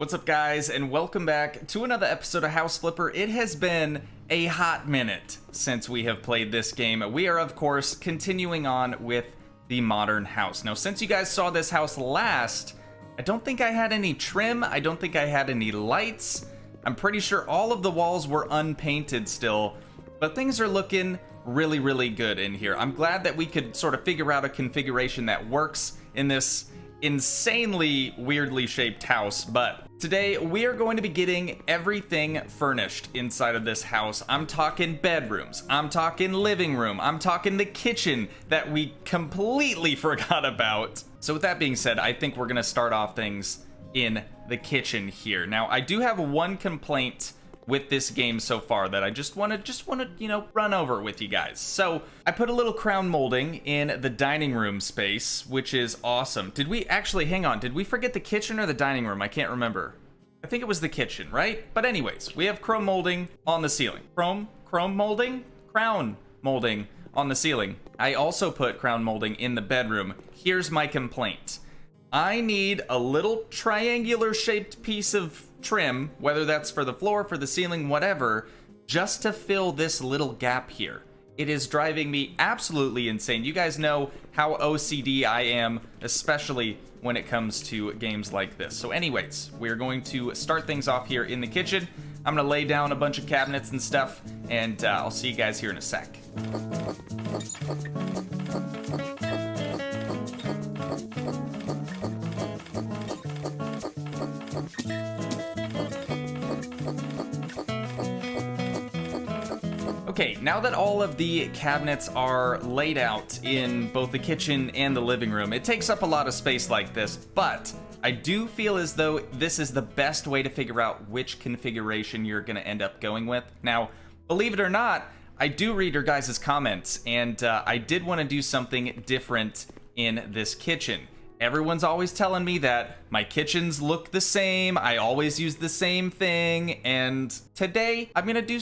What's up, guys, and welcome back to another episode of House Flipper. It has been a hot minute since we have played this game. We are, of course, continuing on with the modern house. Now, since you guys saw this house last, I don't think I had any trim. I don't think I had any lights. I'm pretty sure all of the walls were unpainted still, but things are looking really good in here. I'm glad that we could sort of figure out a configuration that works in this insanely weirdly shaped house. But today we are going to be getting everything furnished inside of this house. I'm talking bedrooms, I'm talking living room, I'm talking the kitchen that we completely forgot about. So with that being said, I think we're gonna start off things in the kitchen here. Now, I do have one complaint with this game so far that I just want to run over with you guys. So I put a little crown molding in the dining room space, which is awesome. Did we actually, hang on, did we forget the kitchen or the dining room? I can't remember. I think it was the kitchen, right? But anyways, we have chrome molding on the ceiling. Crown molding on the ceiling. I also put crown molding in the bedroom. Here's my complaint. I need a little triangular shaped piece of trim, whether that's for the floor, for the ceiling, whatever, just to fill this little gap here. It is driving me absolutely insane. You guys know how OCD I am, especially when it comes to games like this. So anyways, we're going to start things off here in the kitchen. I'm gonna lay down a bunch of cabinets and stuff, and I'll see you guys here in a sec. Okay, now that all of the cabinets are laid out in both the kitchen and the living room, it takes up a lot of space like this, but I do feel as though this is the best way to figure out which configuration you're gonna end up going with. Now, believe it or not, I do read your guys' comments, and I did want to do something different in this kitchen. Everyone's always telling me that my kitchens look the same, I always use the same thing, and today I'm gonna do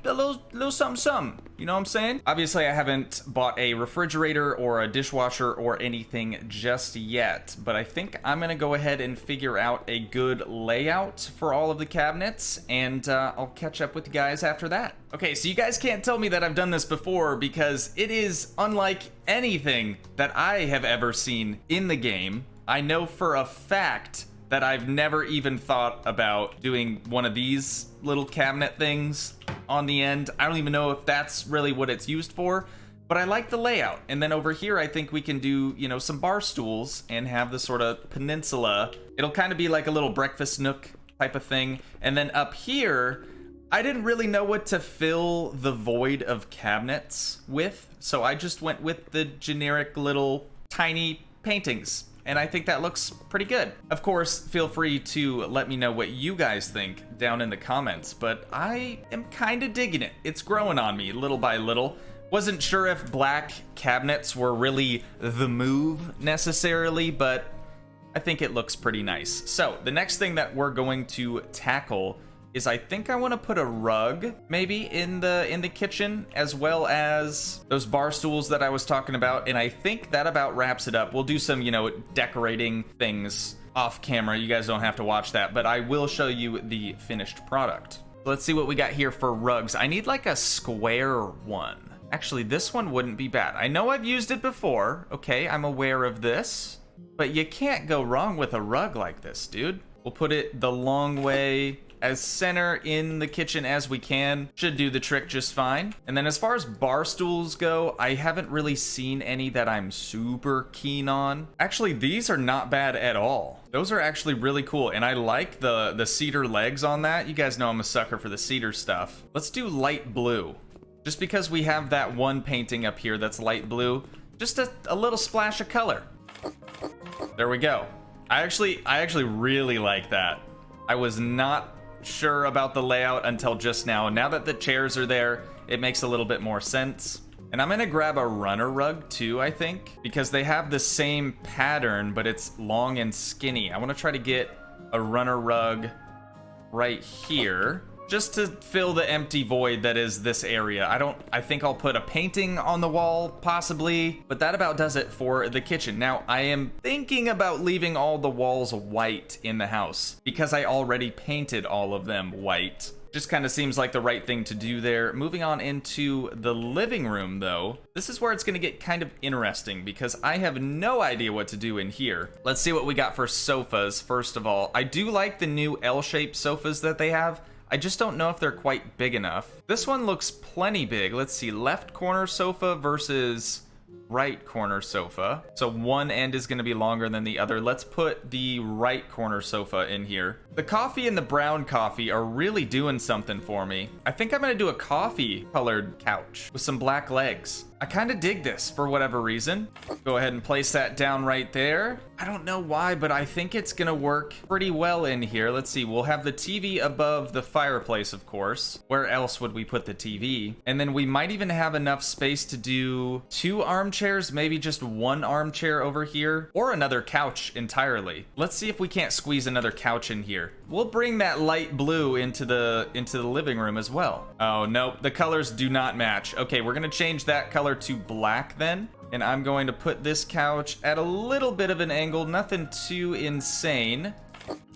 a little something, you know what I'm saying? Obviously, I haven't bought a refrigerator or a dishwasher or anything just yet, but I think I'm gonna go ahead and figure out a good layout for all of the cabinets, and I'll catch up with you guys after that. Okay, so you guys can't tell me that I've done this before, because it is unlike anything that I have ever seen in the game. I know for a fact that I've never even thought about doing one of these little cabinet things on the end. I don't even know if that's really what it's used for, but I like the layout. And then over here, I think we can do, you know, some bar stools and have the sort of peninsula. It'll kind of be like a little breakfast nook type of thing. And then up here, I didn't really know what to fill the void of cabinets with, so I just went with the generic little tiny paintings, and I think that looks pretty good. Of course, feel free to let me know what you guys think down in the comments, but I am kind of digging it. It's growing on me little by little. Wasn't sure if black cabinets were really the move necessarily, but I think it looks pretty nice. So the next thing that we're going to tackle is I think I want to put a rug maybe in the kitchen, as well as those bar stools that I was talking about, and I think that about wraps it up. We'll do some, you know, decorating things off camera. You guys don't have to watch that, but I will show you the finished product. Let's see what we got here for rugs. I need like a square one. Actually, this one wouldn't be bad. I know I've used it before. Okay, I'm aware of this, but you can't go wrong with a rug like this, dude. We'll put it the long way as center in the kitchen as we can. Should do the trick just fine. And then as far as bar stools go, I haven't really seen any that I'm super keen on. Actually, these are not bad at all. Those are actually really cool, and I like the cedar legs on that. You guys know I'm a sucker for the cedar stuff. Let's do light blue. Just because we have that one painting up here that's light blue, just a little splash of color. There we go. I actually really like that. I was not sure about the layout until just now. Now that the chairs are there, it makes a little bit more sense. And I'm gonna grab a runner rug too, I think, because they have the same pattern, but it's long and skinny. I want to try to get a runner rug right here. just to fill the empty void that is this area. I think I'll put a painting on the wall, possibly, but that about does it for the kitchen. Now, I am thinking about leaving all the walls white in the house because I already painted all of them white. Just kind of seems like the right thing to do there. Moving on into the living room, though, this is where it's going to get kind of interesting because I have no idea what to do in here. Let's see what we got for sofas, first of all. I do like the new L-shaped sofas that they have. I just don't know if they're quite big enough. This one looks plenty big. Let's see, left corner sofa versus right corner sofa. So one end is going to be longer than the other. Let's put the right corner sofa in here. The coffee and the brown coffee are really doing something for me. I think I'm going to do a coffee colored couch with some black legs. I kind of dig this for whatever reason. Go ahead and place that down right there. I don't know why, but I think it's gonna work pretty well in here. Let's see, we'll have the TV above the fireplace, of course. Where else would we put the TV? And then we might even have enough space to do 2 armchairs, maybe just 1 armchair over here, or another couch entirely. Let's see if we can't squeeze another couch in here. We'll bring that light blue into the living room as well. Oh, nope, the colors do not match. Okay, we're gonna change that color to black then. And I'm going to put this couch at a little bit of an angle, nothing too insane.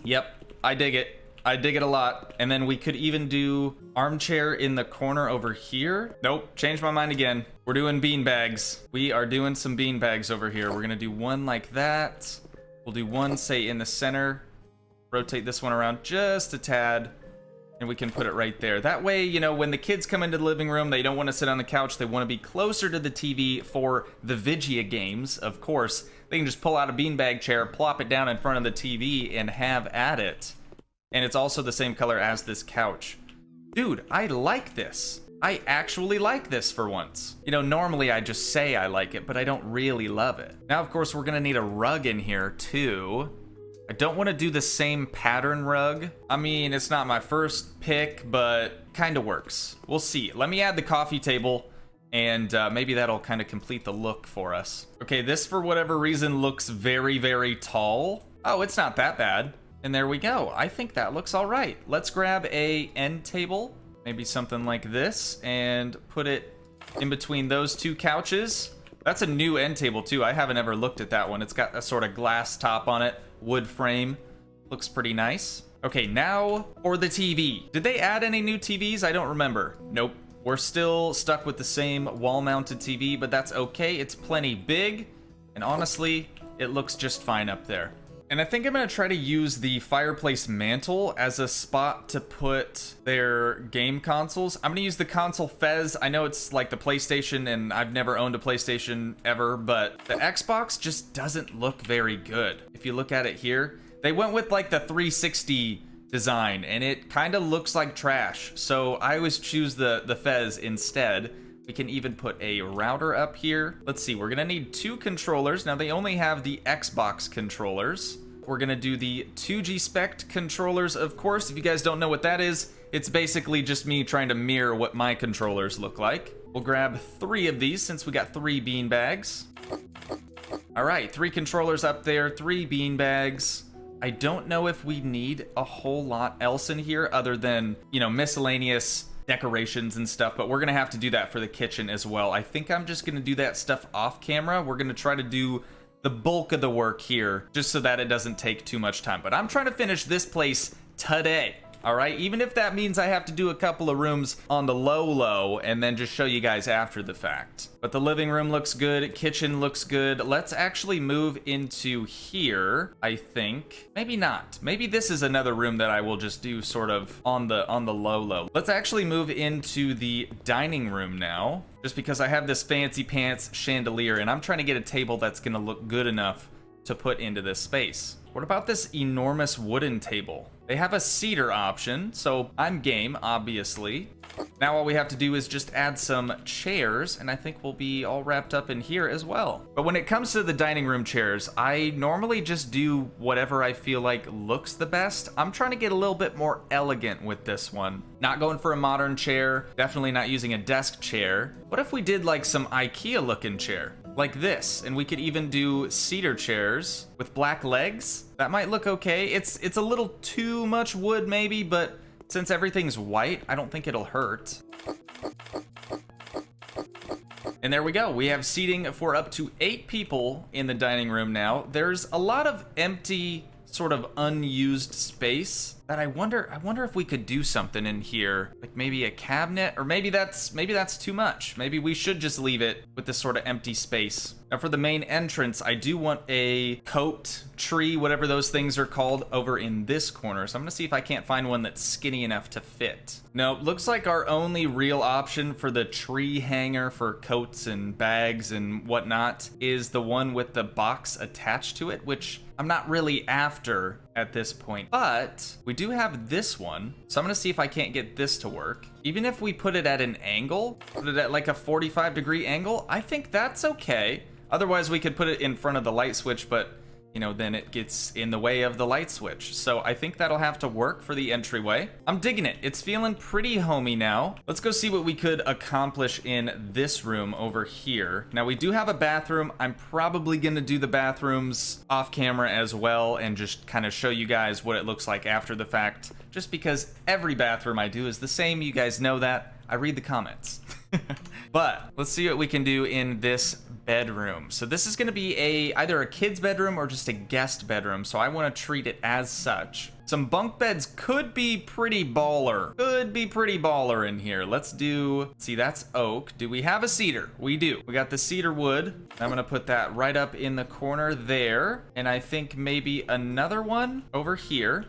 Yep, I dig it. I dig it a lot. And then we could even do armchair in the corner over here. Nope, changed my mind again. We're doing bean bags. We are doing some bean bags over here. We're gonna do one like that. We'll do one, say, in the center. Rotate this one around just a tad. And we can put it right there. That way, you know, when the kids come into the living room, they don't want to sit on the couch. They want to be closer to the TV for the Vigia games, of course. They can just pull out a beanbag chair, plop it down in front of the TV, and have at it. And it's also the same color as this couch. Dude, I like this. I actually like this for once. You know, normally I just say I like it, but I don't really love it. Now, of course, we're going to need a rug in here, too. I don't want to do the same pattern rug. I mean, it's not my first pick, but kind of works. We'll see. Let me add the coffee table, and maybe that'll kind of complete the look for us. Okay, this, for whatever reason, looks very, very tall. Oh, it's not that bad. And there we go. I think that looks all right. Let's grab a end table, maybe something like this, and put it in between those 2 couches. That's a new end table, too. I haven't ever looked at that one. It's got a sort of glass top on it. Wood frame. Looks pretty nice. Okay, now for the TV. Did they add any new TVs? I don't remember. Nope. We're still stuck with the same wall-mounted TV, but that's okay. It's plenty big, and honestly, it looks just fine up there. And I think I'm going to try to use the fireplace mantle as a spot to put their game consoles. I'm going to use the console Fez. I know it's like the PlayStation, and I've never owned a PlayStation ever, but the Xbox just doesn't look very good. If you look at it here, they went with like the 360 design, and it kind of looks like trash. So I always choose the Fez instead. We can even put a router up here. Let's see, we're gonna need 2 controllers. Now they only have the Xbox controllers. We're gonna do the Toogii Spect controllers, of course. If you guys don't know what that is, it's basically just me trying to mirror what my controllers look like. We'll grab 3 of these since we got 3 bean bags. All right, 3 controllers up there, 3 bean bags. I don't know if we need a whole lot else in here other than, you know, miscellaneous decorations and stuff, but we're gonna have to do that for the kitchen as well. I think I'm just gonna do that stuff off camera. We're gonna try to do the bulk of the work here just so that it doesn't take too much time, but I'm trying to finish this place today. All right, even if that means I have to do a couple of rooms on the low and then just show you guys after the fact. But the living room looks good, kitchen looks good. Let's actually move into here, I think. Maybe not. Maybe this is another room that I will just do sort of on the low. Let's actually move into the dining room now, just because I have this fancy pants chandelier and I'm trying to get a table that's gonna look good enough to put into this space. What about this enormous wooden table? They have a cedar option, so I'm game, obviously. Now all we have to do is just add some chairs, and I think we'll be all wrapped up in here as well. But when it comes to the dining room chairs, I normally just do whatever I feel like looks the best. I'm trying to get a little bit more elegant with this one. Not going for a modern chair, definitely not using a desk chair. What if we did like some IKEA looking chair? Like this, and we could even do cedar chairs with black legs. That might look okay. It's a little too much wood maybe, but since everything's white, I don't think it'll hurt. And there we go. We have seating for up to 8 people in the dining room now. There's a lot of empty, sort of unused space that I wonder if we could do something in here, like maybe a cabinet, or maybe that's too much. Maybe we should just leave it with this sort of empty space. Now for the main entrance, I do want a coat, tree, whatever those things are called, over in this corner. So I'm gonna see if I can't find one that's skinny enough to fit. No, looks like our only real option for the tree hanger for coats and bags and whatnot is the one with the box attached to it, which I'm not really after at this point, but we do have this one. So I'm gonna see if I can't get this to work. Even if we put it at an angle, put it at like a 45-degree angle, I think that's okay. Otherwise we could put it in front of the light switch, but you know, then it gets in the way of the light switch. So I think that'll have to work for the entryway. I'm digging it. It's feeling pretty homey now. Let's go see what we could accomplish in this room over here. Now we do have a bathroom. I'm probably gonna do the bathrooms off camera as well and just kind of show you guys what it looks like after the fact, just because every bathroom I do is the same. You guys know that. I read the comments. But let's see what we can do in this bedroom. So this is going to be either a kid's bedroom or just a guest bedroom, so I want to treat it as such. Some bunk beds could be pretty baller. Could be pretty baller in here. Let's see, that's oak. Do we have a cedar? We do. We got the cedar wood. I'm gonna put that right up in the corner there. And I think maybe another one over here.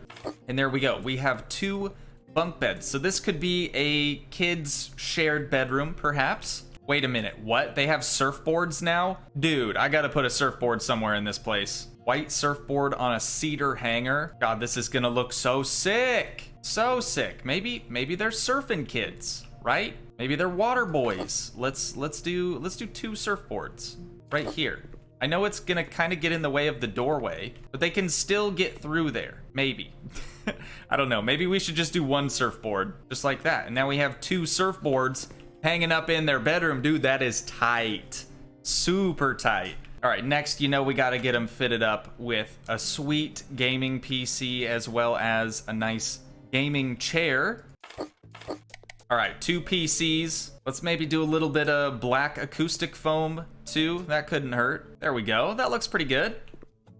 And there we go. We have 2 bunk beds. So this could be a kid's shared bedroom, perhaps. Wait a minute, what? They have surfboards now? Dude, I gotta put a surfboard somewhere in this place. White surfboard on a cedar hanger. God, this is gonna look so sick. So sick. Maybe they're surfing kids, right? Maybe they're water boys. Let's do 2 surfboards right here. I know it's gonna kind of get in the way of the doorway, but they can still get through there. Maybe. I don't know. Maybe we should just do 1 surfboard, just like that. And now we have 2 surfboards hanging up in their bedroom. Dude, that is tight. Super tight. All right, next, you know, we got to get them fitted up with a sweet gaming PC as well as a nice gaming chair. All right, 2 PCs. Let's maybe do a little bit of black acoustic foam too. That couldn't hurt. There we go. That looks pretty good.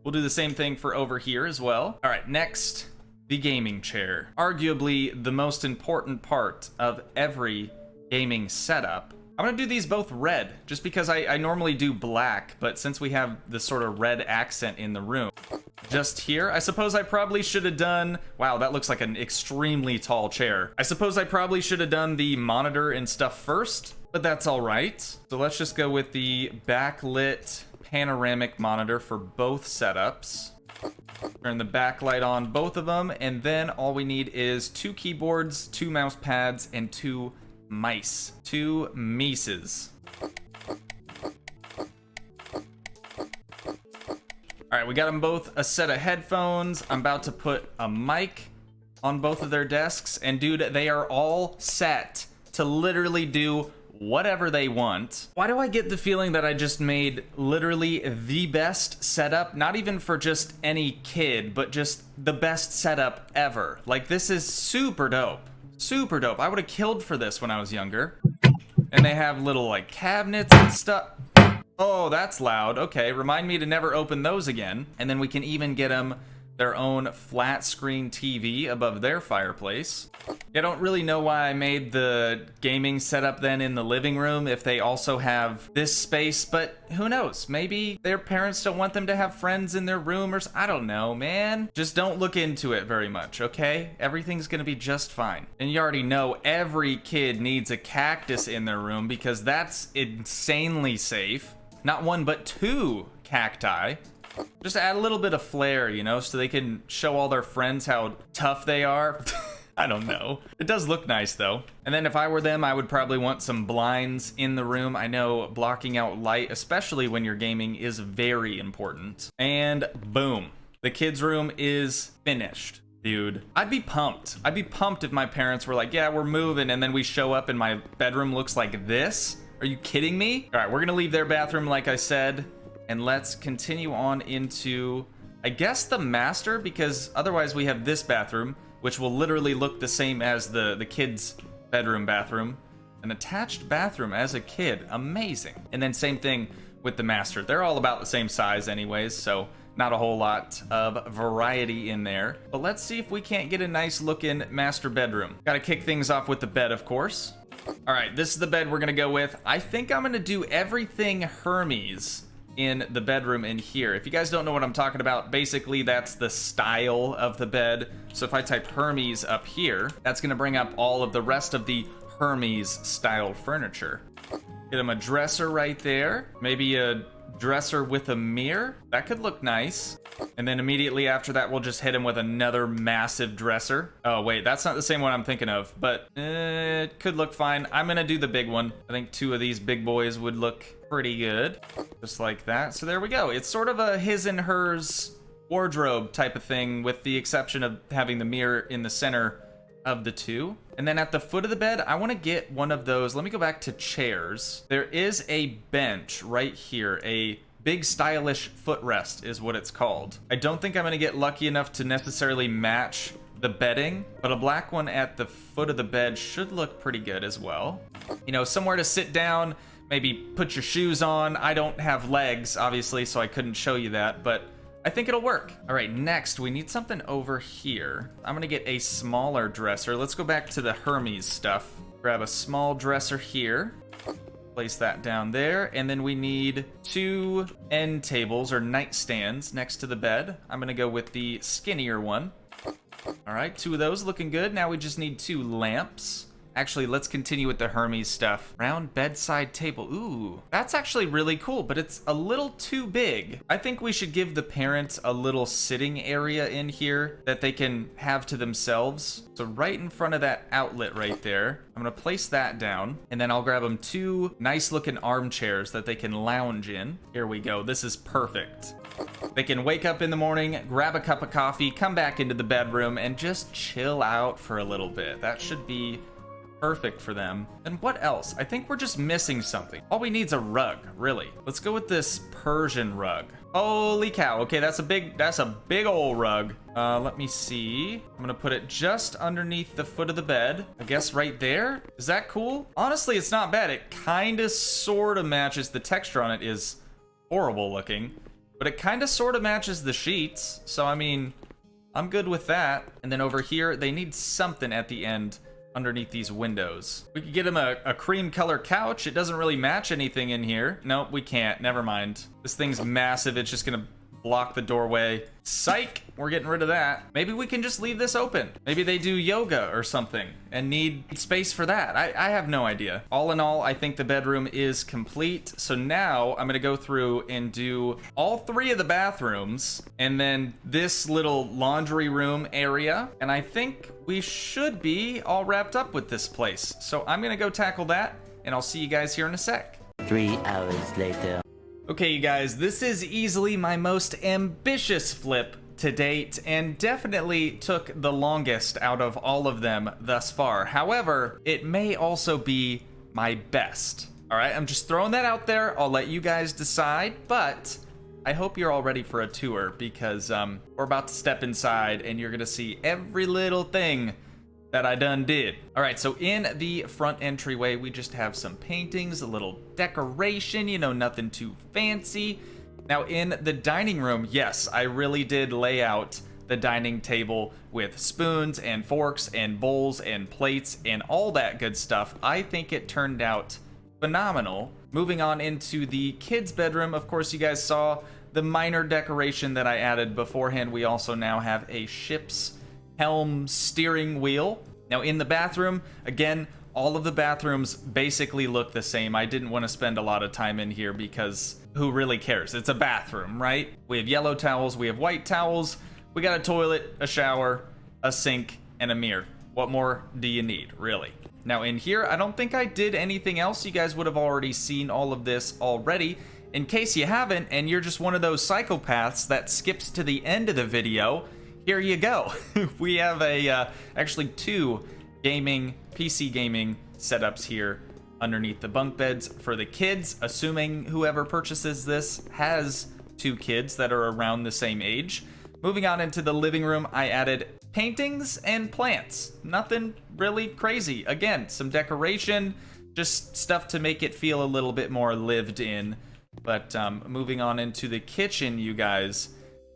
We'll do the same thing for over here as well. All right, next, the gaming chair. Arguably the most important part of every gaming setup. I'm gonna do these both red, just because I normally do black, but since we have this sort of red accent in the room. Just here, I suppose I probably should have done, wow, that looks like an extremely tall chair. I suppose I probably should have done the monitor and stuff first, but that's all right. So let's just go with the backlit panoramic monitor for both setups. Turn the backlight on both of them, and then all we need is 2 keyboards, 2 mouse pads, and 2 mice. 2 mices. All right, we got them both a set of headphones. I'm about to put a mic on both of their desks, and dude, they are all set to literally do whatever they want. Why do I get the feeling that I just made literally the best setup, not even for just any kid, but just the best setup ever? Like, this is super dope. Super dope. I would have killed for this when I was younger. And they have little like cabinets and stuff. Oh, that's loud. Okay, remind me to never open those again. And then we can even get them their own flat screen TV above their fireplace. I don't really know why I made the gaming setup then in the living room if they also have this space, but who knows? Maybe their parents don't want them to have friends in their room, or I don't know, man. Just don't look into it very much, okay? Everything's gonna be just fine. And you already know every kid needs a cactus in their room because that's insanely safe. Not 1, but 2 cacti. Just add a little bit of flair, you know, so they can show all their friends how tough they are. I don't know. It does look nice, though. And then if I were them, I would probably want some blinds in the room. I know blocking out light, especially when you're gaming, is very important. And boom. The kids' room is finished. Dude, I'd be pumped. I'd be pumped if my parents were like, yeah, we're moving, and then we show up and my bedroom looks like this. Are you kidding me? All right, we're gonna leave their bathroom like I said. And let's continue on into, I guess, the master, because otherwise we have this bathroom. which will literally look the same as the kids' bathroom. An attached bathroom as a kid. Amazing. And then same thing with the master. They're all about the same size anyways, so not a whole lot of variety in there. But let's see if we can't get a nice looking master bedroom. Gotta kick things off with the bed, of course. All right, this is the bed we're gonna go with. I think I'm gonna do everything Hermes in the bedroom in here. If you guys don't know what I'm talking about, basically that's the style of the bed. So if I type Hermes up here, that's gonna bring up all of the rest of the Hermes style furniture. Get him a dresser right there. Maybe a dresser with a mirror. That could look nice. And then immediately after that, we'll just hit him with another massive dresser. Oh, wait, that's not the same one I'm thinking of, but it could look fine. I'm gonna do the big one. I think 2 of these big boys would look pretty good. Just like that. So there we go. It's sort of a his and hers wardrobe type of thing, with the exception of having the mirror in the center of the 2. And then at the foot of the bed, I want to get one of those. Let me go back to chairs. There is a bench right here, a big stylish footrest is what it's called. I don't think I'm going to get lucky enough to necessarily match the bedding, but a black one at the foot of the bed should look pretty good as well. You know, somewhere to sit down, maybe put your shoes on. I don't have legs, obviously, so I couldn't show you that, but I think it'll work. All right, next we need something over here. I'm gonna get a smaller dresser. Let's go back to the Hermes stuff. Grab a small dresser here. Place that down there, and then we need 2 end tables or nightstands next to the bed. I'm gonna go with the skinnier one. All right, 2 of those looking good. Now we just need 2 lamps. Actually, let's continue with the Hermes stuff. Round bedside table. Ooh, that's actually really cool, but it's a little too big. I think we should give the parents a little sitting area in here that they can have to themselves. So right in front of that outlet right there, I'm gonna place that down, and then I'll grab them 2 nice looking armchairs that they can lounge in. Here we go, this is perfect. They can wake up in the morning, grab a cup of coffee, come back into the bedroom, and just chill out for a little bit. That should be perfect for them. And what else? I think we're just missing something. All we need is a rug, really. Let's go with this Persian rug. Holy cow. Okay, that's a big old rug. Let me see. I'm gonna put it just underneath the foot of the bed. I guess right there. Is that cool? Honestly, it's not bad. It kinda sorta matches. The texture on it is horrible looking, but it kinda sorta matches the sheets. So I mean, I'm good with that. And then over here, they need something at the end underneath these windows. We could get him a cream color couch. It doesn't really match anything in here. Nope, we can't. Never mind. This thing's massive. It's just gonna block the doorway. Psych! We're getting rid of that. Maybe we can just leave this open. Maybe they do yoga or something and need space for that. I have no idea. All in all, I think the bedroom is complete. So now I'm gonna go through and do all 3 of the bathrooms and then this little laundry room area. And I think we should be all wrapped up with this place. So I'm gonna go tackle that, and I'll see you guys here in a sec. 3 hours later. Okay, you guys, this is easily my most ambitious flip to date, and definitely took the longest out of all of them thus far. However, it may also be my best. All right, I'm just throwing that out there. I'll let you guys decide, but I hope you're all ready for a tour, because we're about to step inside and you're gonna see every little thing that I done did. All right, so in the front entryway, we just have some paintings, a little decoration, you know, nothing too fancy. Now in the dining room, yes, I really did lay out the dining table with spoons and forks and bowls and plates and all that good stuff. I think it turned out phenomenal. Moving on into the kids' bedroom, of course, you guys saw the minor decoration that I added beforehand. We also now have a ship's helm steering wheel. Now in the bathroom, again, all of the bathrooms basically look the same. I didn't want to spend a lot of time in here because who really cares? It's a bathroom, right? We have yellow towels, we have white towels, we got a toilet, a shower, a sink, and a mirror. What more do you need, really? Now in here, I don't think I did anything else. You guys would have already seen all of this already. In case you haven't, and you're just one of those psychopaths that skips to the end of the video, here you go. We have actually 2 PC gaming setups here underneath the bunk beds for the kids, assuming whoever purchases this has 2 kids that are around the same age. Moving on into the living room, I added paintings and plants. Nothing really crazy. Again, some decoration, just stuff to make it feel a little bit more lived in. But moving on into the kitchen, you guys,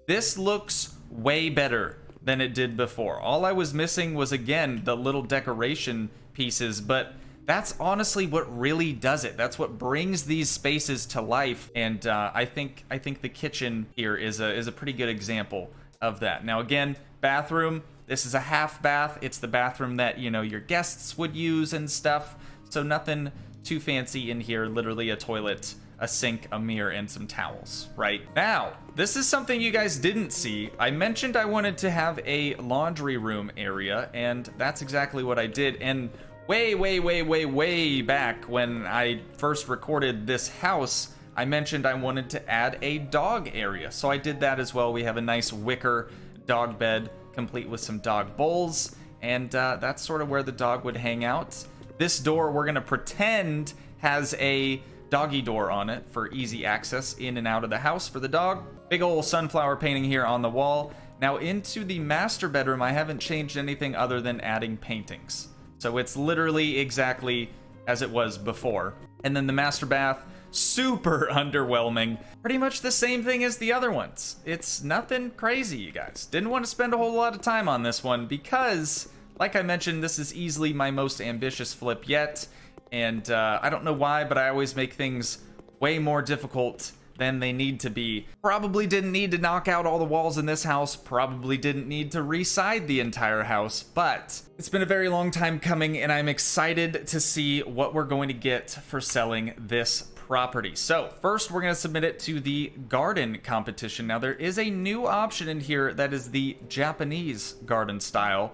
this looks way better than it did before. All I was missing was, again, the little decoration pieces, but that's honestly what really does it. That's what brings these spaces to life, and I think the kitchen here is a pretty good example of that. Now, again, bathroom. This is a half bath. It's the bathroom that, you know, your guests would use and stuff. So nothing too fancy in here. Literally a toilet, a sink, a mirror, and some towels. Right now, this is something you guys didn't see. I mentioned I wanted to have a laundry room area, and that's exactly what I did. And way back when I first recorded this house, I mentioned I wanted to add a dog area. So I did that as well. We have a nice wicker dog bed complete with some dog bowls, and that's sort of where the dog would hang out. This door we're gonna pretend has a doggy door on it for easy access in and out of the house for the dog. Big old sunflower painting here on the wall. Now into the master bedroom, I haven't changed anything other than adding paintings. So it's literally exactly as it was before. And then the master bath, super underwhelming. Pretty much the same thing as the other ones. It's nothing crazy, you guys. Didn't want to spend a whole lot of time on this one because, like I mentioned, this is easily my most ambitious flip yet. And I don't know why, but I always make things way more difficult than they need to be. Probably didn't need to knock out all the walls in this house, probably didn't need to reside the entire house, but it's been a very long time coming, and I'm excited to see what we're going to get for selling this property. So first, we're going to submit it to the garden competition. Now, there is a new option in here that is the Japanese garden style.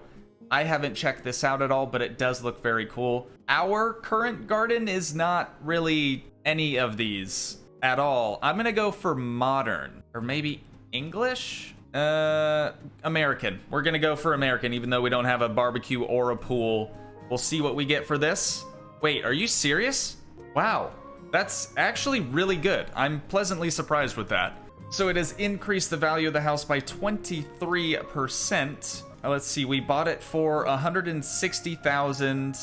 I haven't checked this out at all, but it does look very cool. Our current garden is not really any of these at all. I'm gonna go for modern, or maybe English? American. We're gonna go for American, even though we don't have a barbecue or a pool. We'll see what we get for this. Wait, are you serious? Wow, that's actually really good. I'm pleasantly surprised with that. So it has increased the value of the house by 23%. Let's see, we bought it for 160,000.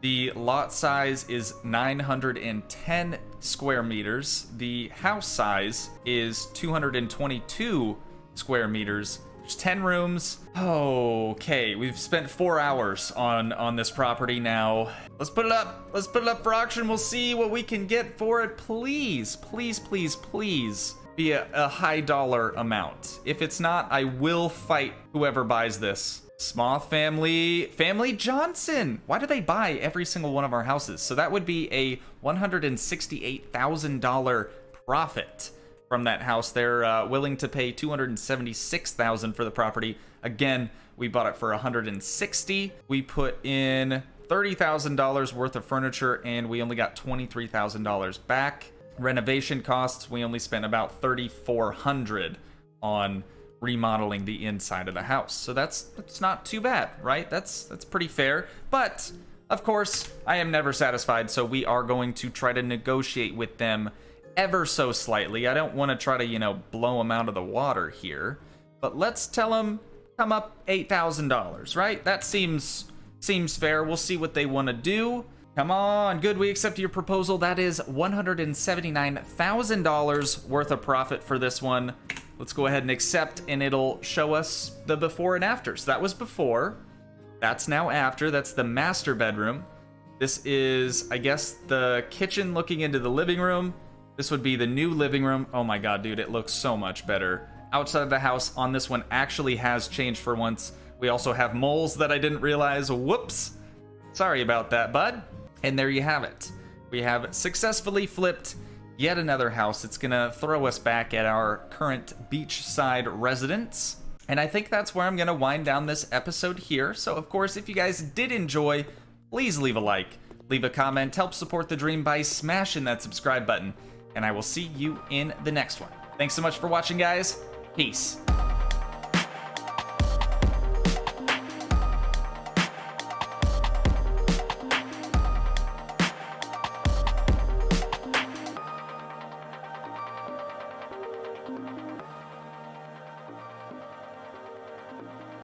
The lot size is 910 square meters. The house size is 222 square meters. There's 10 rooms. Okay, we've spent 4 hours on this property now. Let's put it up. Let's put it up for auction. We'll see what we can get for it. Please, please, please, please be a high dollar amount. If it's not, I will fight whoever buys this. Smoth family Johnson. Why do they buy every single one of our houses? So that would be a $168,000 profit from that house. They're willing to pay $276,000 for the property. Again, we bought it for $160,000. We put in $30,000 worth of furniture, and we only got $23,000 back. Renovation costs, we only spent about $3,400 on remodeling the inside of the house. So that's not too bad, right? That's pretty fair. But of course, I am never satisfied, so we are going to try to negotiate with them ever so slightly. I don't want to try to, you know, blow them out of the water here, but let's tell them come up $8,000, right? That seems fair. We'll see what they want to do. Come on, good, we accept your proposal. That is $179,000 worth of profit for this one. Let's go ahead and accept, and it'll show us the before and after. So that was before, that's now after. That's the master bedroom. This is, I guess, the kitchen looking into the living room. This would be the new living room. Oh my god, dude, it looks so much better. Outside of the house on this one actually has changed for once. We also have moles that I didn't realize. Whoops. Sorry about that, bud. And there you have it. We have successfully flipped yet another house. It's gonna throw us back at our current beachside residence. And I think that's where I'm gonna wind down this episode here. So of course, if you guys did enjoy, please leave a like, leave a comment, help support the dream by smashing that subscribe button. And I will see you in the next one. Thanks so much for watching, guys. Peace.